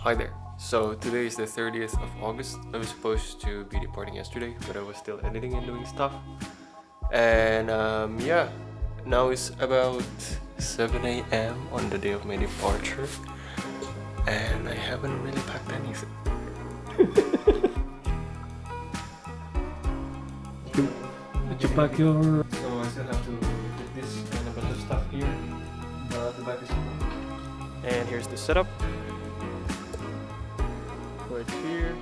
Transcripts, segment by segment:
Hi there. So today is the 30th of August. I was supposed to be departing yesterday, but I was still editing and doing stuff. And yeah, now it's about 7 a.m. on the day of my departure. And I haven't really packed anything. Did you pack your... So I still have to put this and a bunch of stuff here. The bag is full. And here's the setup. Right here.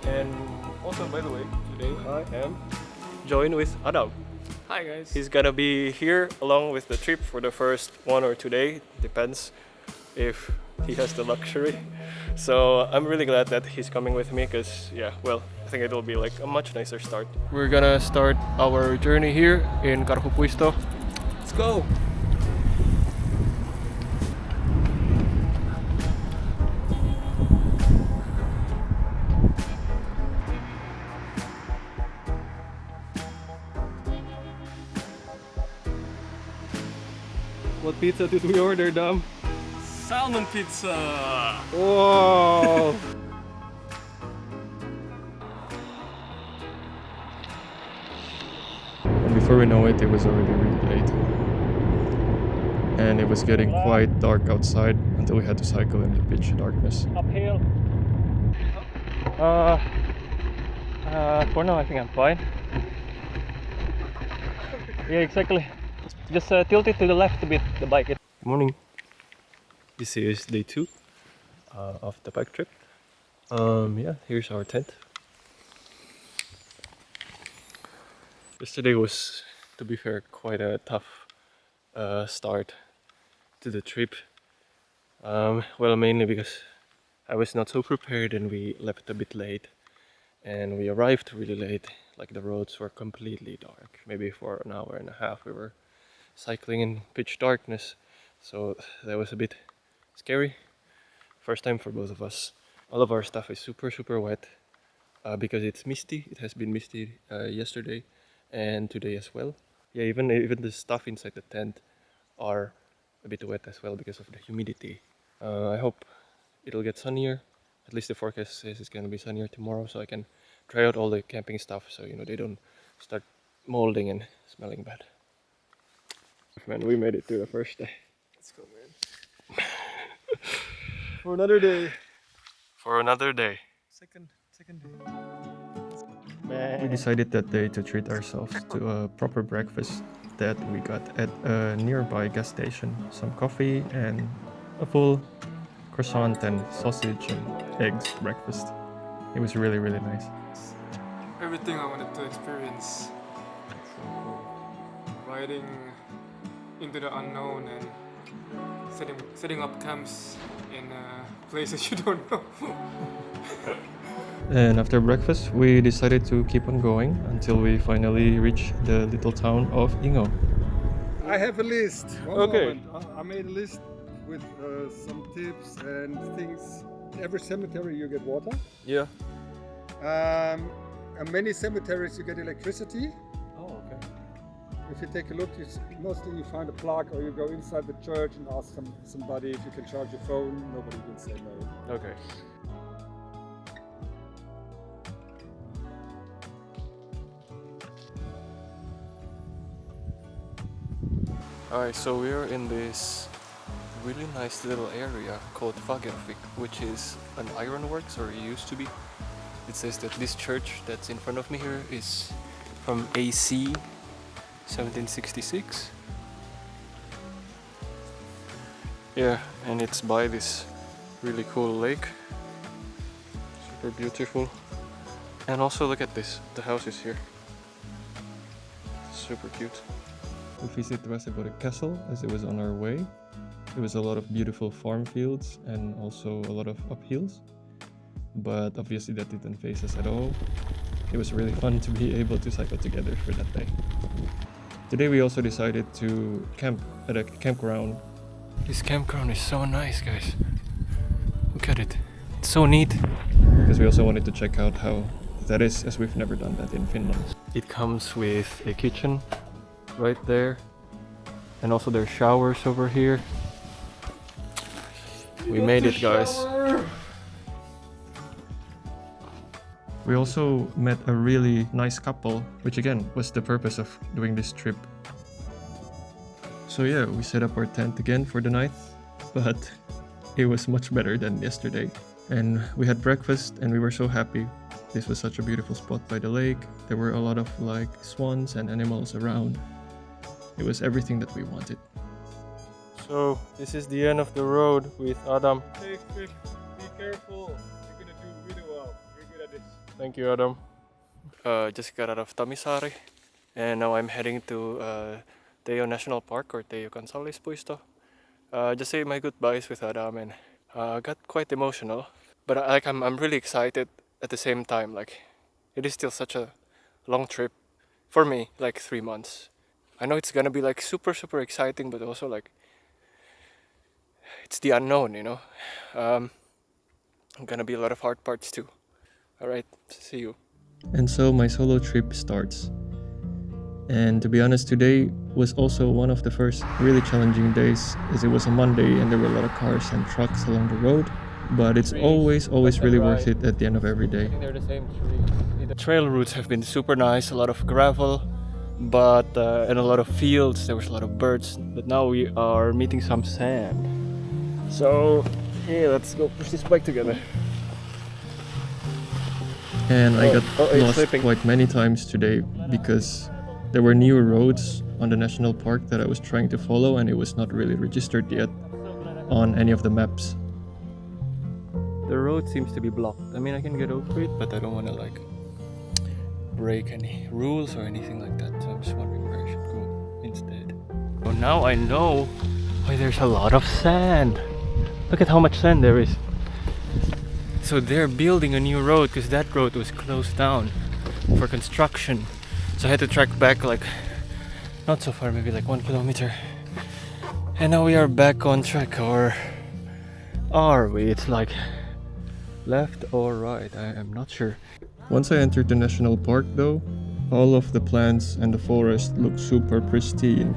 And also, by the way, today I am joined with Adam. Hi guys. He's gonna be here along with the trip for the first 1 or 2 days, depends if he has the luxury. So I'm really glad that he's coming with me because yeah, well, I think it'll be like a much nicer start. We're gonna start our journey here in Karhupuisto. Let's go. What pizza did we order, Dom? Salmon pizza. Whoa! And before we know it, it was already really late. And it was getting quite dark outside until we had to cycle in the pitch darkness. Uphill. For now I think I'm fine. Yeah, exactly. Just tilt it to the left a bit, the bike. Good morning. This is day 2 of the bike trip. Yeah, here's our tent. Yesterday was, to be fair, quite a tough start to the trip. Well, mainly because I was not so prepared and we left a bit late. And we arrived really late, like the roads were completely dark. Maybe for an hour and a half we were cycling in pitch darkness. So that was a bit scary. First time for both of us. All of our stuff is super wet because it's misty. It has been misty yesterday and today as well. Yeah, even the stuff inside the tent are a bit wet as well because of the humidity. I hope it'll get sunnier. At least the forecast says it's gonna be sunnier tomorrow, so I can try out all the camping stuff so you know they don't start molding and smelling bad. Man, we made it through the first day. Let's go, man. For another day. For another day. Second day. Man. We decided that day to treat ourselves to a proper breakfast that we got at a nearby gas station. Some coffee and a full croissant and sausage and eggs breakfast. It was really nice. Everything I wanted to experience. Riding into the unknown and setting up camps in places you don't know. And after breakfast, we decided to keep on going until we finally reach the little town of Ingo. I have a list. One Okay. moment. I made a list with some tips and things. Every cemetery you get water. Yeah. And many cemeteries you get electricity. Oh, okay. If you take a look, mostly you find a plug or you go inside the church and ask somebody if you can charge your phone. Nobody will say no. Okay. Alright, so we're in this really nice little area called Fagervik, which is an ironworks, or it used to be. It says that this church that's in front of me here is from AC 1766. Yeah, and it's by this really cool lake. Super beautiful. And also look at this, the house is here. Super cute. We visited Vasabori Castle as it was on our way. There was a lot of beautiful farm fields and also a lot of uphills. But obviously that didn't faze us at all. It was really fun to be able to cycle together for that day. Today we also decided to camp at a campground. This campground is so nice, guys. Look at it. It's so neat. Because we also wanted to check out how that is, as we've never done that in Finland. It comes with a kitchen right there, and also there's showers over here. We made it, guys. We also met a really nice couple, which again was the purpose of doing this trip. So yeah, we set up our tent again for the night, but it was much better than yesterday. And we had breakfast and we were so happy. This was such a beautiful spot by the lake. There were a lot of like swans and animals around. It was everything that we wanted. So this is the end of the road with Adam. Hey, Vic, be careful. You're gonna do really well. You're good at this. Thank you, Adam. Just got out of Tamisaari and now I'm heading to Teo National Park or Teo Kansallispuisto. Just say my goodbyes with Adam and got quite emotional. But I'm really excited at the same time. Like, it is still such a long trip for me, like 3 months. I know it's gonna be like super exciting, but also like it's the unknown, you know. Gonna be a lot of hard parts too. Alright, see you. And so my solo trip starts. And to be honest, today was also one of the first really challenging days, as it was a Monday and there were a lot of cars and trucks along the road. But it's always really worth it at the end of every day. I think they're the same tree. The trail routes have been super nice, a lot of gravel, but and a lot of fields. There was a lot of birds. But now we are meeting some sand. So yeah, let's go push this bike together. And I got lost quite many times today because there were new roads on the national park that I was trying to follow and it was not really registered yet on any of the maps. The road seems to be blocked. I mean, I can get over it, but I don't want to like break any rules or anything like that. So I'm just wondering where I should go instead. So now I know why there's a lot of sand. Look at how much sand there is. So they're building a new road because that road was closed down for construction. So I had to track back like not so far, maybe like 1 kilometer. And now we are back on track, or are we? It's like left or right, I am not sure. Once I entered the national park though, all of the plants and the forest looked super pristine.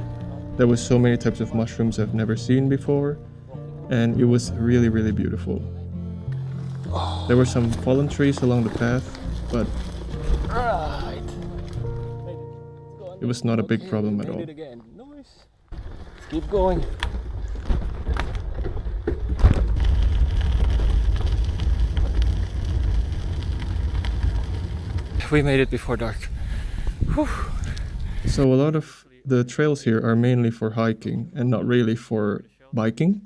There was so many types of mushrooms I've never seen before, and it was really beautiful. There were some fallen trees along the path, but it was not a big problem at all. Let's keep going. We made it before dark. Whew. So a lot of the trails here are mainly for hiking and not really for biking.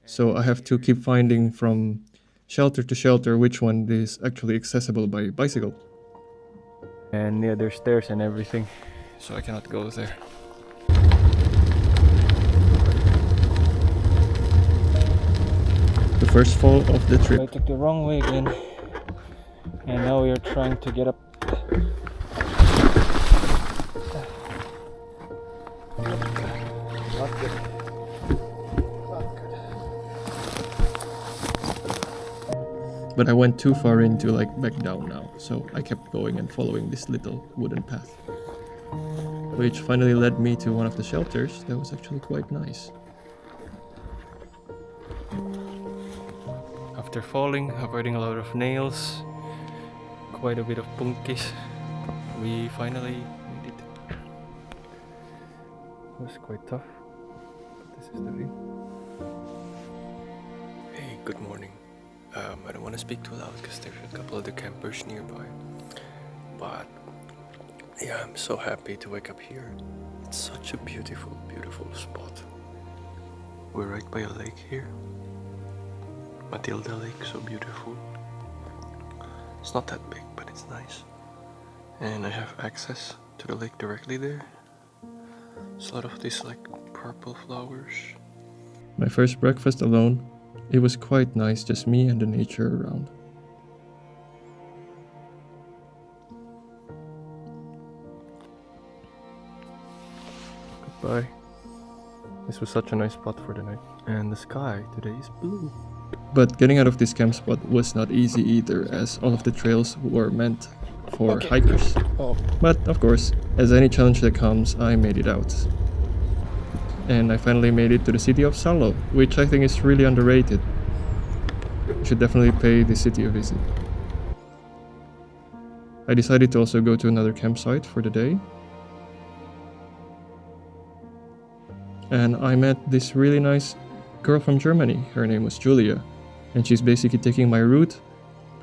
So I have to keep finding from shelter to shelter which one is actually accessible by bicycle. And yeah, there's stairs and everything, so I cannot go there. The first fall of the trip. I took the wrong way again, and now we are trying to get up. Not good. But I went too far in to like back down now, so I kept going and following this little wooden path, which finally led me to one of the shelters that was actually quite nice. After falling, avoiding a lot of nails, quite a bit of punkis, we finally made it. It was quite tough, but this is the view. Hey, good morning. I don't want to speak too loud because there's a couple of the campers nearby, but yeah, I'm so happy to wake up here. It's such a beautiful spot. We're right by a lake here. Matilda Lake, so beautiful. It's not that big, but it's nice. And I have access to the lake directly there. There's a lot of these like purple flowers. My first breakfast alone. It was quite nice, just me and the nature around. Goodbye. This was such a nice spot for the night. And the sky today is blue. But getting out of this camp spot was not easy either, as all of the trails were meant for hikers. Oh. But of course, as any challenge that comes, I made it out. And I finally made it to the city of Salo, which I think is really underrated. You should definitely pay the city a visit. I decided to also go to another campsite for the day. And I met this really nice girl from Germany. Her name was Julia. And she's basically taking my route,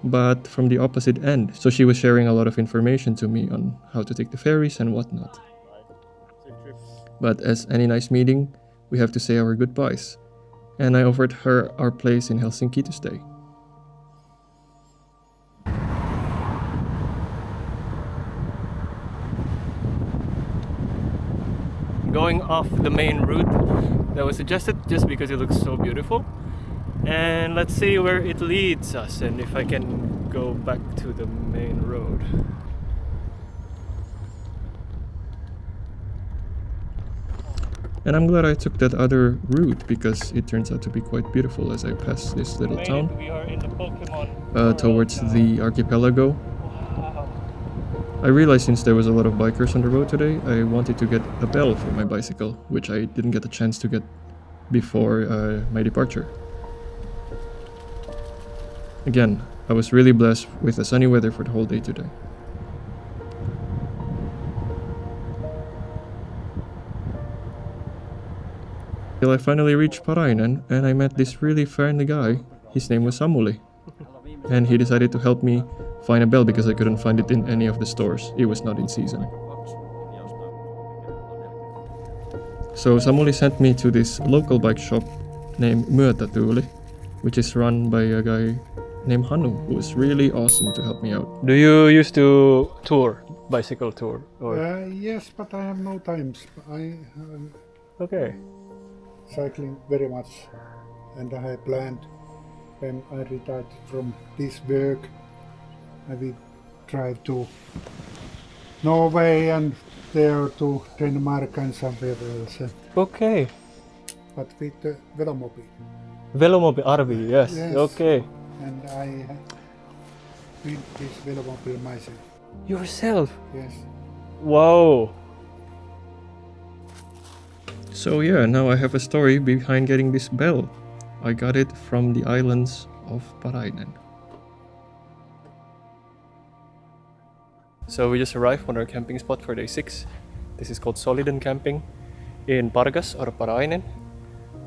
but from the opposite end. So she was sharing a lot of information to me on how to take the ferries and whatnot. But as any nice meeting, we have to say our goodbyes. And I offered her our place in Helsinki to stay. Going off the main route that was suggested just because it looks so beautiful. And let's see where it leads us and if I can go back to the main road. And I'm glad I took that other route because it turns out to be quite beautiful as I pass this little town We are in the Pokemon towards the Archipelago. I realized since there was a lot of bikers on the road today, I wanted to get a bell for my bicycle, which I didn't get a chance to get before my departure. Again, I was really blessed with the sunny weather for the whole day today. Till I finally reached Parainen and I met this really friendly guy. His name was Samuli. And he decided to help me find a bell because I couldn't find it in any of the stores. It was not in season. So Samuli sent me to this local bike shop named Myötätuuli, which is run by a guy named Hanu, who was really awesome to help me out. Do you used to tour, bicycle tour? Or? Yes, but I have no times. I Okay. cycling very much, and I have planned when I retired from this work, I will drive to Norway and there to Denmark and somewhere else. Okay. But with the velomobile. Velomobile Arvi, yes. Yes. Okay. And I built this velomobile myself. Yourself? Yes. Wow. So yeah, now I have a story behind getting this bell. I got it from the islands of Parainen. So we just arrived on our camping spot for day 6. This is called Soliden Camping in Pargas or Parainen.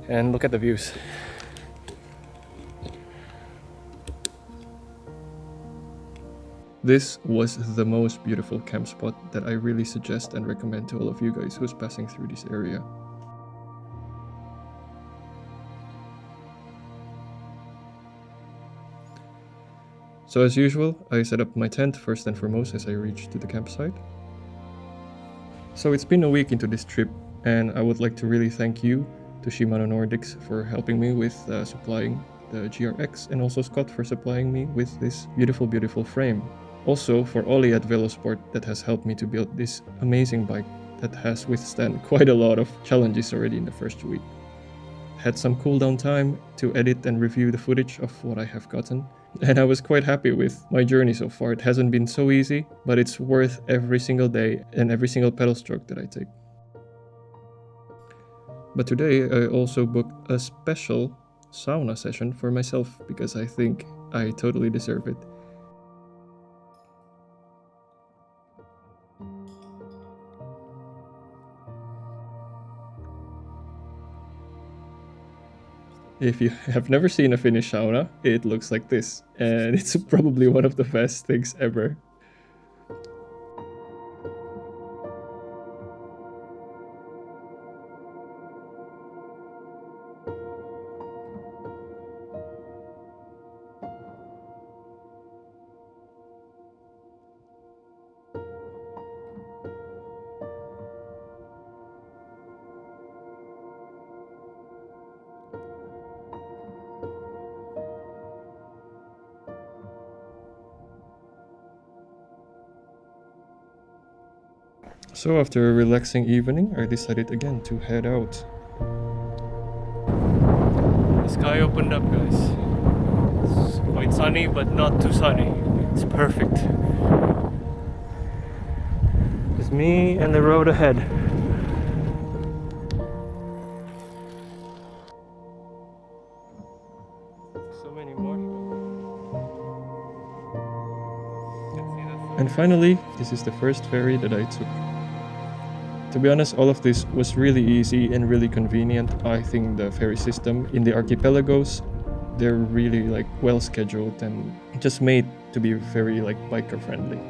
And look at the views. This was the most beautiful camp spot that I really suggest and recommend to all of you guys who's passing through this area. So as usual, I set up my tent first and foremost as I reached to the campsite. So it's been a week into this trip and I would like to really thank you to Shimano Nordics for helping me with supplying the GRX and also Scott for supplying me with this beautiful frame. Also for Ollie at Velosport that has helped me to build this amazing bike that has withstand quite a lot of challenges already in the first week. Had some cool down time to edit and review the footage of what I have gotten. And I was quite happy with my journey so far. It hasn't been so easy, but it's worth every single day and every single pedal stroke that I take. But today I also booked a special sauna session for myself because I think I totally deserve it. If you have never seen a Finnish sauna, it looks like this, and it's probably one of the best things ever. So after a relaxing evening, I decided again to head out. The sky opened up, guys. It's quite sunny, but not too sunny. It's perfect. It's me and the road ahead. So many more. And finally, this is the first ferry that I took. To be honest, all of this was really easy and really convenient. I think the ferry system in the archipelagos, they're really like well scheduled and just made to be very like biker friendly.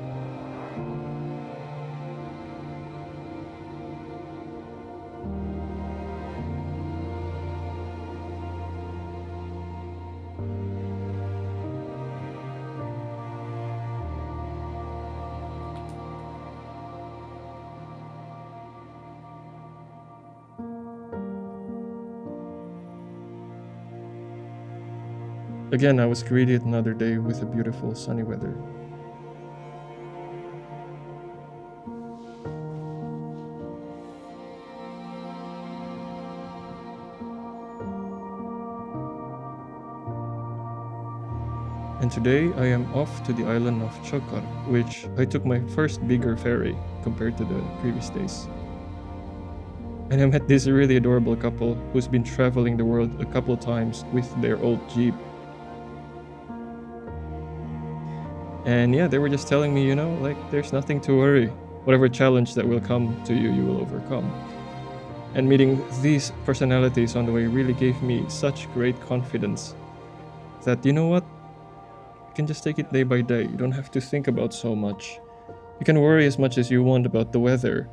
Again, I was greeted another day with a beautiful sunny weather. And today I am off to the island of Chokar, which I took my first bigger ferry compared to the previous days. And I met this really adorable couple who's been traveling the world a couple times with their old Jeep. And yeah, they were just telling me, like there's nothing to worry. Whatever challenge that will come to you, you will overcome. And meeting these personalities on the way really gave me such great confidence that, you know what? You can just take it day by day. You don't have to think about so much. You can worry as much as you want about the weather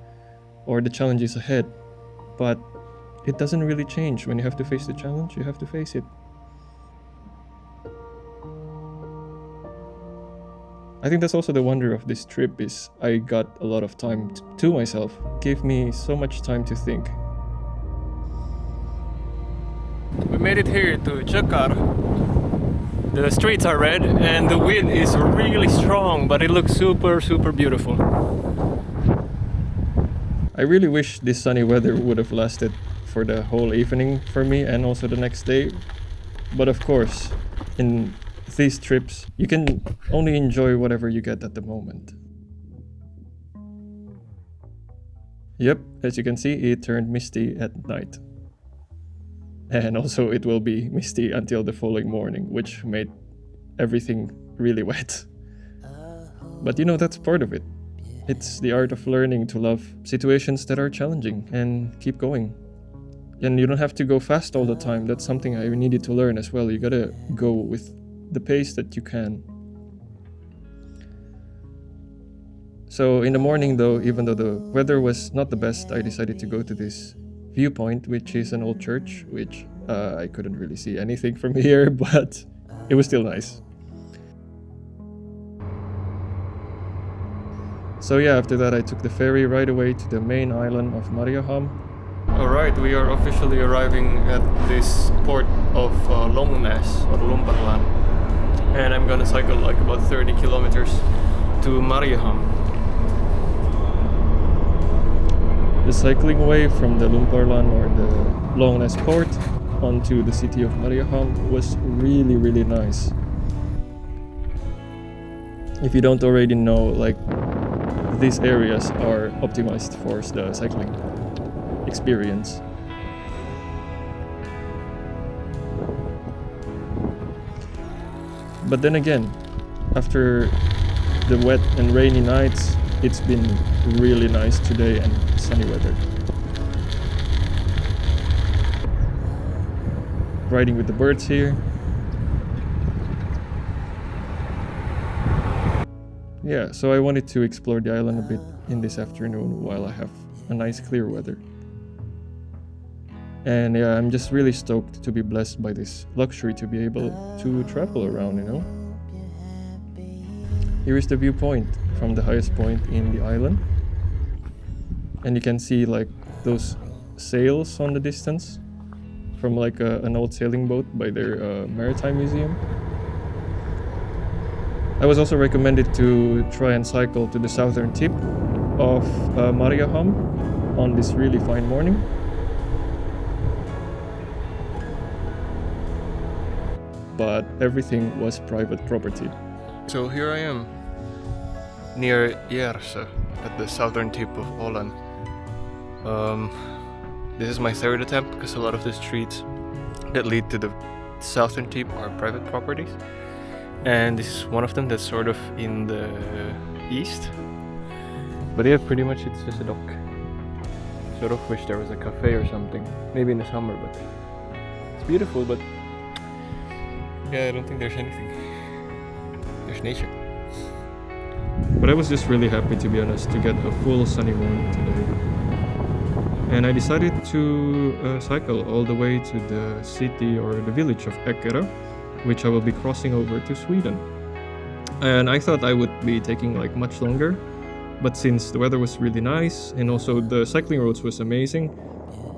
or the challenges ahead, but it doesn't really change. When you have to face the challenge, you have to face it. I think that's also the wonder of this trip is I got a lot of time to myself. It gave me so much time to think. We made it here to Chokar. The streets are red and the wind is really strong, but it looks super, super beautiful. I really wish this sunny weather would have lasted for the whole evening for me and also the next day. But of course, in these trips, you can only enjoy whatever you get at the moment. Yep, as you can see, it turned misty at night. And also it will be misty until the following morning, which made everything really wet. But that's part of it. It's the art of learning to love situations that are challenging and keep going. And you don't have to go fast all the time. That's something I needed to learn as well. You gotta go with the pace that you can. So in the morning though, even though the weather was not the best, I decided to go to this viewpoint, which is an old church, which I couldn't really see anything from here, but it was still nice. So yeah, after that I took the ferry right away to the main island of Mariehamn. Alright, we are officially arriving at this port of Långnäs or Lumparland. And I'm gonna cycle like about 30 kilometers to Mariehamn. The cycling way from the Lumparland or the Långnäs port onto the city of Mariehamn was really, really nice. If you don't already know, like these areas are optimized for the cycling experience. But then again, after the wet and rainy nights, it's been really nice today and sunny weather. Riding with the birds here. Yeah, so I wanted to explore the island a bit in this afternoon while I have a nice clear weather. And yeah, I'm just really stoked to be blessed by this luxury to be able to travel around, Here is the viewpoint from the highest point in the island. And you can see like those sails on the distance from like an old sailing boat by their maritime museum. I was also recommended to try and cycle to the southern tip of Mariehamn on this really fine morning. But everything was private property. So here I am, near Järvsö, at the southern tip of Åland. This is my third attempt because a lot of the streets that lead to the southern tip are private properties. And this is one of them that's sort of in the east. But yeah, pretty much it's just a dock. Sort of wish there was a cafe or something, maybe in the summer, but it's beautiful, but yeah, I don't think there's anything. There's nature. But I was just really happy, to be honest, to get a full sunny morning today. And I decided to cycle all the way to the city or the village of Eckerö, which I will be crossing over to Sweden. And I thought I would be taking like much longer, but since the weather was really nice and also the cycling roads was amazing,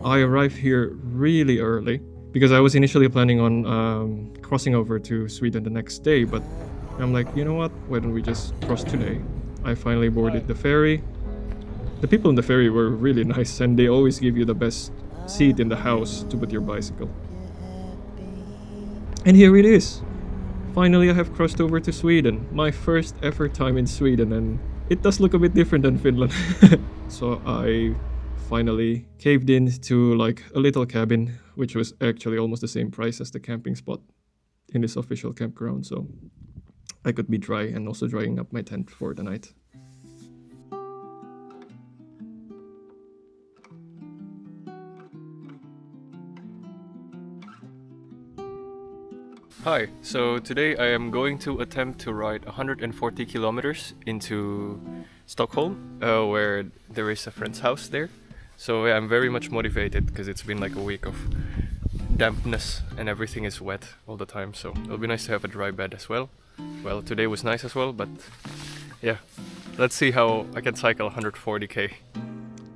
I arrived here really early because I was initially planning on crossing over to Sweden the next day, but I'm like, you know what, why don't we just cross today? I finally boarded the ferry. The people in the ferry were really nice and they always give you the best seat in the house to put your bicycle. And here it is. Finally I have crossed over to Sweden. My first ever time in Sweden, and it does look a bit different than Finland. So I finally caved in to like a little cabin, which was actually almost the same price as the camping spot in this official campground, so I could be dry and also drying up my tent for the night. Hi, so today I am going to attempt to ride 140 kilometers into Stockholm, where there is a friend's house there. So yeah, I'm very much motivated because it's been like a week of dampness and everything is wet all the time, so it'll be nice to have a dry bed as well. Well, today was nice as well, but yeah, let's see how I can cycle 140k.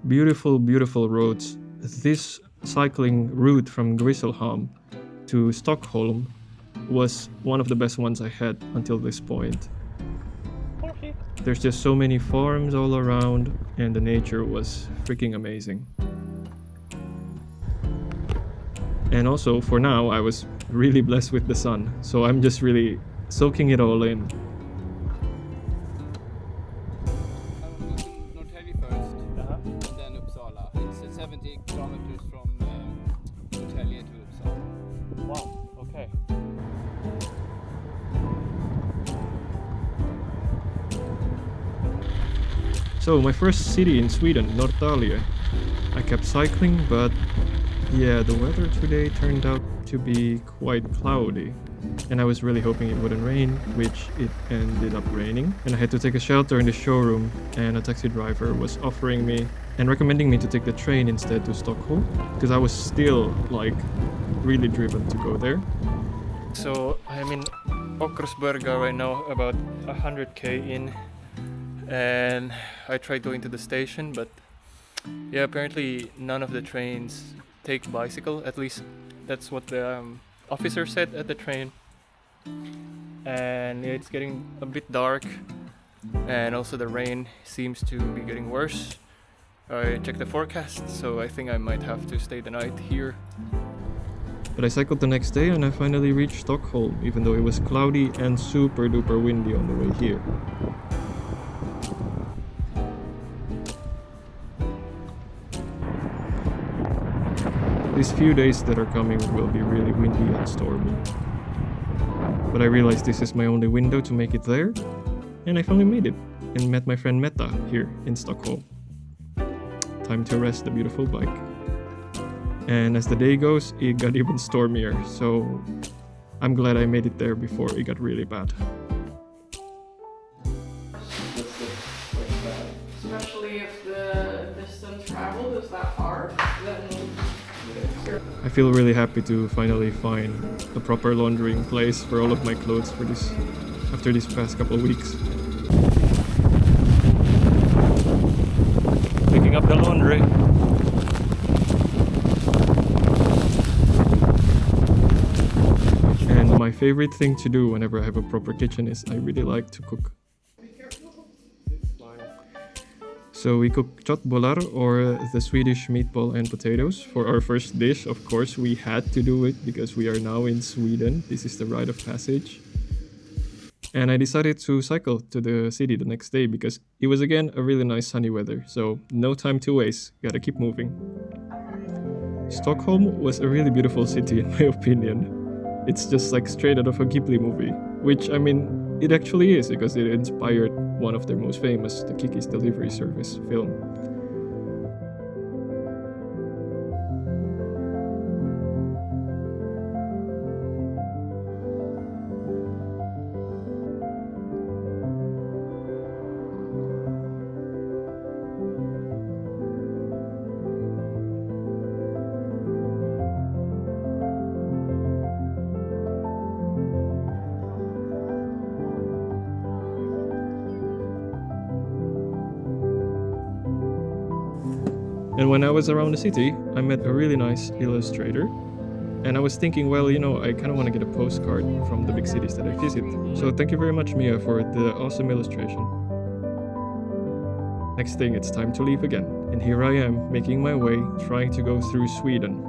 Beautiful, beautiful roads. This cycling route from Grisslehamn to Stockholm was one of the best ones I had until this point. There's just so many farms all around and the nature was freaking amazing. And also for now I was really blessed with the sun, so I'm just really soaking it all in. Norrtälje first, and then Uppsala. It's 70 kilometers from Norrtälje to Uppsala. Wow, okay. So my first city in Sweden, Norrtälje. I kept cycling, but yeah, the weather today turned out to be quite cloudy. And I was really hoping it wouldn't rain, which it ended up raining. And I had to take a shelter in the showroom, and a taxi driver was offering me and recommending me to take the train instead to Stockholm, because I was still like really driven to go there. So I'm in Ockersberga right now, about 100k in, and I tried going to the station, but yeah, apparently none of the trains take bicycle, at least that's what the officer said at the train. And it's getting a bit dark, and also the rain seems to be getting worse. I checked the forecast, so I think I might have to stay the night here. But I cycled the next day and I finally reached Stockholm, even though it was cloudy and super duper windy on the way here. These few days that are coming will be really windy and stormy. But I realized this is my only window to make it there, and I finally made it and met my friend Meta here in Stockholm. Time to rest the beautiful bike. And as the day goes, it got even stormier, so I'm glad I made it there before it got really bad. Especially if the distance traveled is that far, then I feel really happy to finally find a proper laundering place for all of my clothes for this after these past couple of weeks. Picking up the laundry. And my favorite thing to do whenever I have a proper kitchen is I really like to cook. So we cooked köttbullar, or the Swedish meatball and potatoes, for our first dish. Of course, we had to do it because we are now in Sweden. This is the rite of passage. And I decided to cycle to the city the next day because it was again a really nice sunny weather. So no time to waste, gotta keep moving. Stockholm was a really beautiful city in my opinion. It's just like straight out of a Ghibli movie, which I mean, it actually is because it inspired one of their most famous, the Kiki's Delivery Service film. And when I was around the city, I met a really nice illustrator. And I was thinking, well, you know, I kind of want to get a postcard from the big cities that I visit. So thank you very much, Mia, for the awesome illustration. Next thing, it's time to leave again. And here I am, making my way, trying to go through Sweden.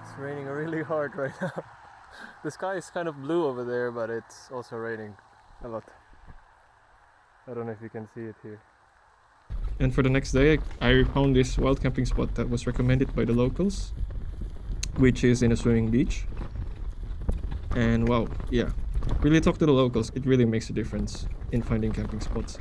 It's raining really hard right now. The sky is kind of blue over there, but it's also raining a lot. I don't know if you can see it here. And for the next day, I found this wild camping spot that was recommended by the locals, which is in a swimming beach. And wow, yeah, really talk to the locals. It really makes a difference in finding camping spots.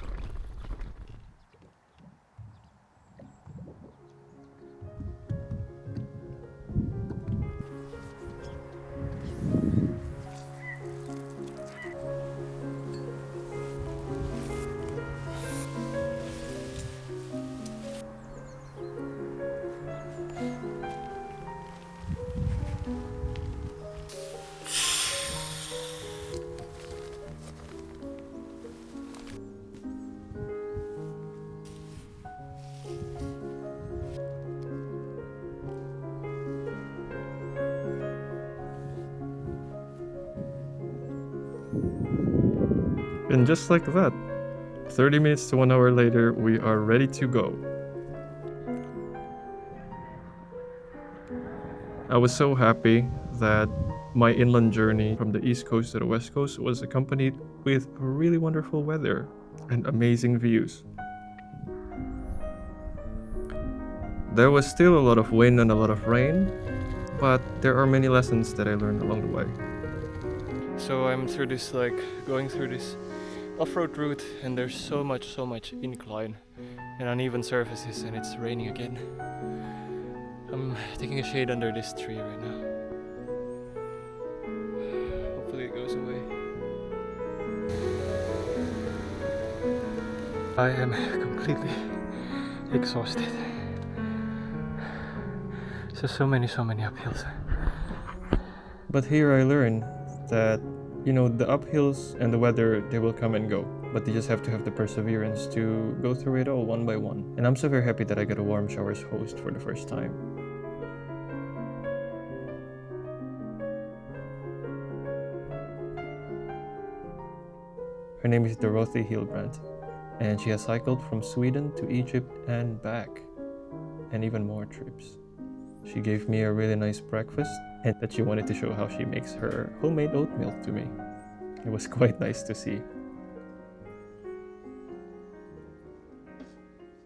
And just like that, 30 minutes to 1 hour later, we are ready to go. I was so happy that my inland journey from the east coast to the west coast was accompanied with really wonderful weather and amazing views. There was still a lot of wind and a lot of rain, but there are many lessons that I learned along the way. So I'm through this, going through this off-road route, and there's so much incline and uneven surfaces, and it's raining again. I'm taking a shade under this tree right now. Hopefully it goes away. I am completely exhausted. So many uphills. But here I learned that, you know, the uphills and the weather, they will come and go, but you just have to have the perseverance to go through it all one by one. And I'm so very happy that I got a warm showers host for the first time. Her name is Dorothee Hildebrandt, and she has cycled from Sweden to Egypt and back, and even more trips. She gave me a really nice breakfast, and that she wanted to show how she makes her homemade oatmeal to me. It was quite nice to see.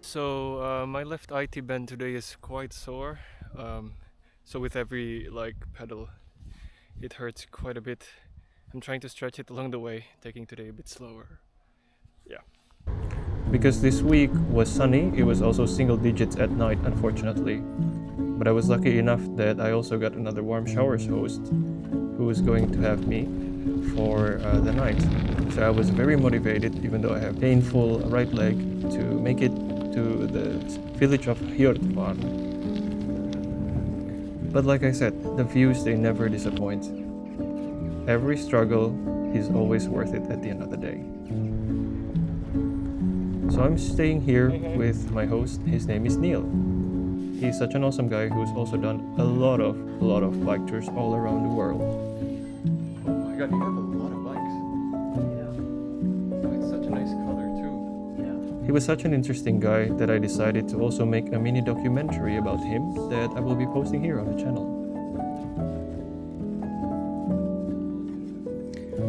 So my left IT band today is quite sore. So with every pedal, it hurts quite a bit. I'm trying to stretch it along the way, taking today a bit slower. Yeah. Because this week was sunny, it was also single digits at night, unfortunately. But I was lucky enough that I also got another warm showers host who was going to have me for the night. So I was very motivated, even though I have painful right leg, to make it to the village of Hjortvarn. But like I said, the views, they never disappoint. Every struggle is always worth it at the end of the day. So I'm staying here with my host. His name is Nils. He's such an awesome guy who's also done a lot of bike tours all around the world. Oh my god, you have a lot of bikes. Yeah. Oh, it's such a nice color too. Yeah. He was such an interesting guy that I decided to also make a mini documentary about him that I will be posting here on the channel.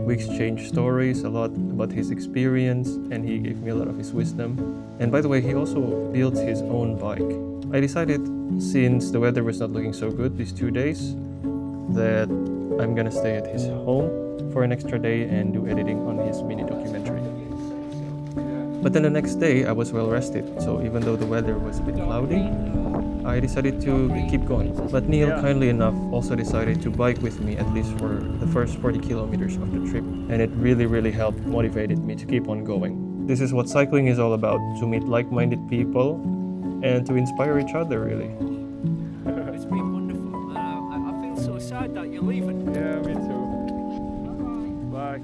We exchanged stories a lot about his experience, and he gave me a lot of his wisdom. And by the way, he also built his own bike. I decided, since the weather was not looking so good these 2 days, that I'm gonna stay at his home for an extra day and do editing on his mini documentary. But then the next day I was well rested, so even though the weather was a bit cloudy, I decided to keep going. But Neil, kindly enough, also decided to bike with me at least for the first 40 kilometers of the trip, and it really helped motivated me to keep on going. This is what cycling is all about, to meet like-minded people and to inspire each other, really. It's been wonderful. I feel so sad that you're leaving. Yeah, me too. Bye.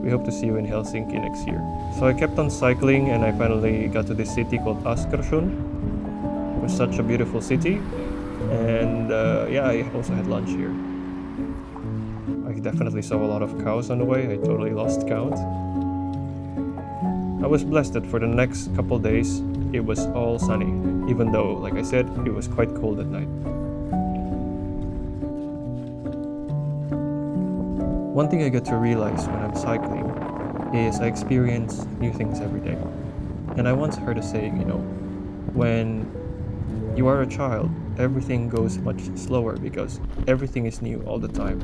We hope to see you in Helsinki next year. So I kept on cycling and I finally got to this city called Askersund. It was such a beautiful city, and I also had lunch here. I definitely saw a lot of cows on the way. I totally lost count. I was blessed that for the next couple days it was all sunny, even though, like I said, it was quite cold at night. One thing I get to realize when I'm cycling is I experience new things every day. And I once heard a saying, when you are a child, everything goes much slower because everything is new all the time.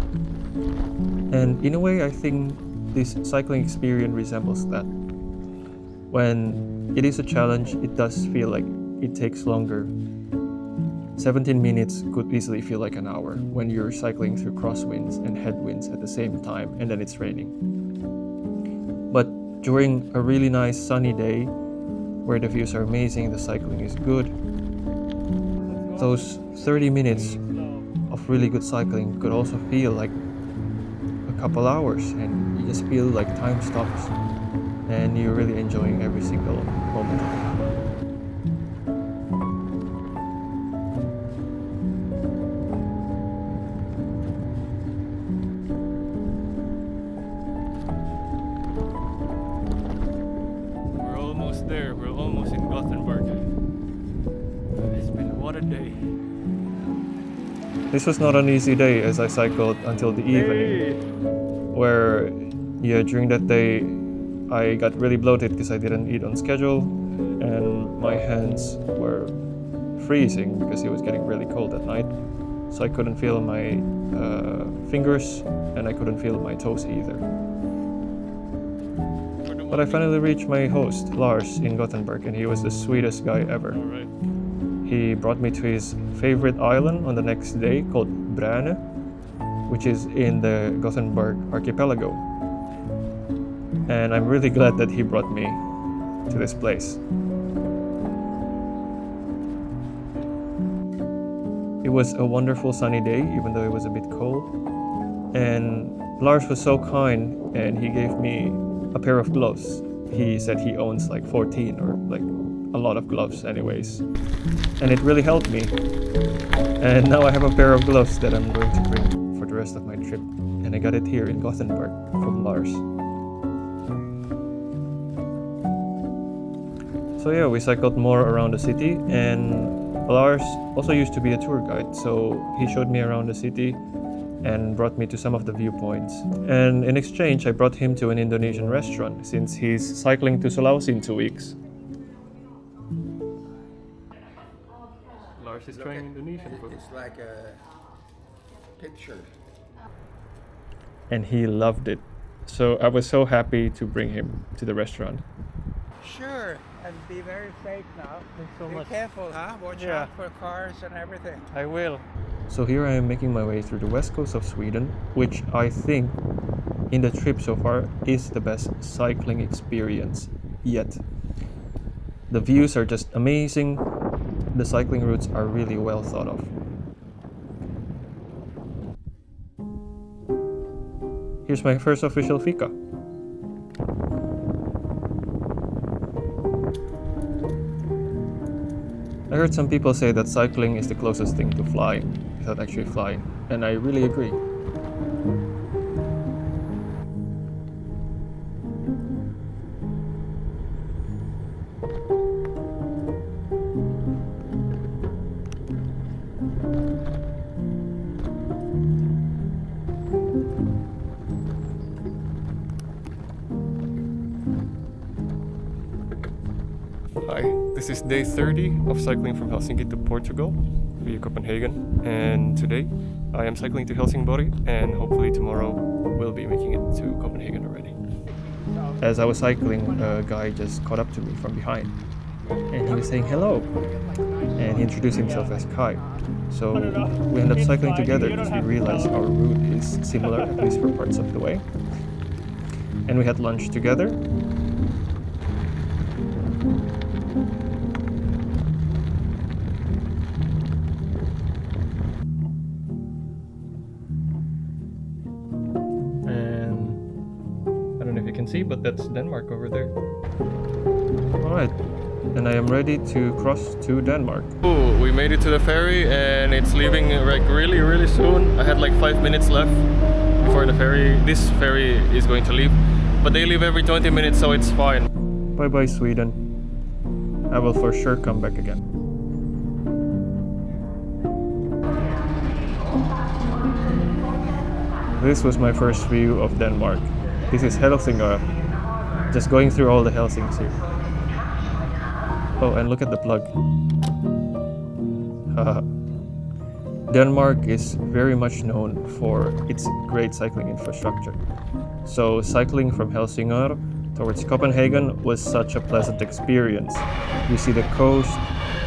And in a way, I think this cycling experience resembles that. When it is a challenge, it does feel like it takes longer. 17 minutes could easily feel like an hour when you're cycling through crosswinds and headwinds at the same time, and then it's raining. But during a really nice sunny day, where the views are amazing, the cycling is good, those 30 minutes of really good cycling could also feel like a couple hours, and you just feel like time stops and you're really enjoying every single moment of it. We're almost there. We're almost in Gothenburg. It's been what a day. This was not an easy day as I cycled until the evening, where during that day I got really bloated because I didn't eat on schedule, and my hands were freezing because it was getting really cold at night. So I couldn't feel my fingers, and I couldn't feel my toes either. But I finally reached my host, Lars, in Gothenburg, and he was the sweetest guy ever. He brought me to his favorite island on the next day called Barrera, which is in the Gothenburg Archipelago. And I'm really glad that he brought me to this place. It was a wonderful sunny day, even though it was a bit cold. And Lars was so kind, and he gave me a pair of gloves. He said he owns like 14 or like a lot of gloves anyways. And it really helped me. And now I have a pair of gloves that I'm going to bring for the rest of my trip. And I got it here in Gothenburg from Lars. So yeah, we cycled more around the city, and Lars also used to be a tour guide, so he showed me around the city and brought me to some of the viewpoints. And in exchange, I brought him to an Indonesian restaurant since he's cycling to Sulawesi in 2 weeks. Lars is trying Indonesian food. It's like a picture. And he loved it. So I was so happy to bring him to the restaurant. Sure, and be very safe now. Thanks so Be much. careful, huh? Watch Yeah. out for cars and everything. I will. So here I am making my way through the west coast of Sweden, which I think in the trip so far is the best cycling experience yet. The views are just amazing. The cycling routes are really well thought of. Here's my first official fika. I heard some people say that cycling is the closest thing to flying without actually flying, and I really agree. Hi, this is day 30 of cycling from Helsinki to Portugal via Copenhagen, and today I am cycling to Helsingborg, and hopefully tomorrow we'll be making it to Copenhagen already. As I was cycling, a guy just caught up to me from behind, and he was saying hello, and he introduced himself as Kai. So we ended up cycling together because we realized our route is similar, at least for parts of the way. And we had lunch together. I don't know if you can see, but that's Denmark over there. Alright, and I am ready to cross to Denmark. Ooh, we made it to the ferry and it's leaving like really soon. I had like 5 minutes left before the ferry. This ferry is going to leave, but they leave every 20 minutes, so it's fine. Bye bye Sweden. I will for sure come back again. This was my first view of Denmark. This is Helsingør. Just going through all the Helsings here. Oh, and look at the plug. Denmark is very much known for its great cycling infrastructure. So cycling from Helsingør towards Copenhagen was such a pleasant experience. You see the coast,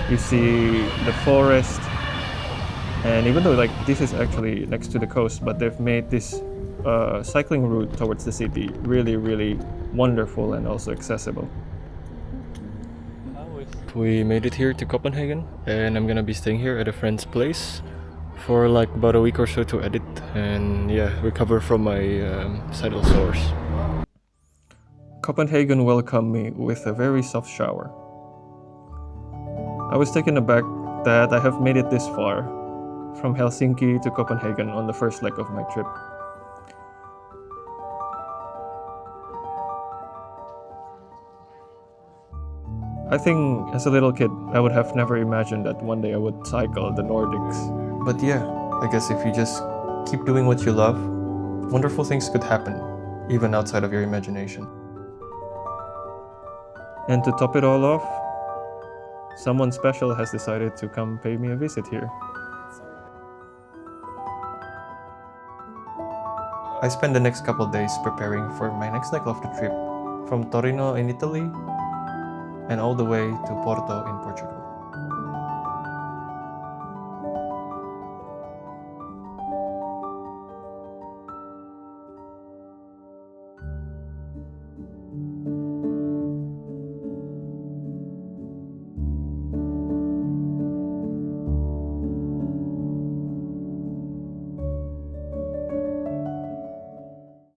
you see the forest, and even though like this is actually next to the coast, but they've made this cycling route towards the city really wonderful and also accessible. We made it here to Copenhagen and I'm gonna be staying here at a friend's place for like about a week or so to edit and recover from my saddle sores. Copenhagen welcomed me with a very soft shower. I was taken aback that I have made it this far, from Helsinki to Copenhagen on the first leg of my trip. I think as a little kid, I would have never imagined that one day I would cycle the Nordics. But yeah, I guess if you just keep doing what you love, wonderful things could happen, even outside of your imagination. And to top it all off, someone special has decided to come pay me a visit here. I spent the next couple days preparing for my next leg of the trip, from Torino in Italy and all the way to Porto in Portugal.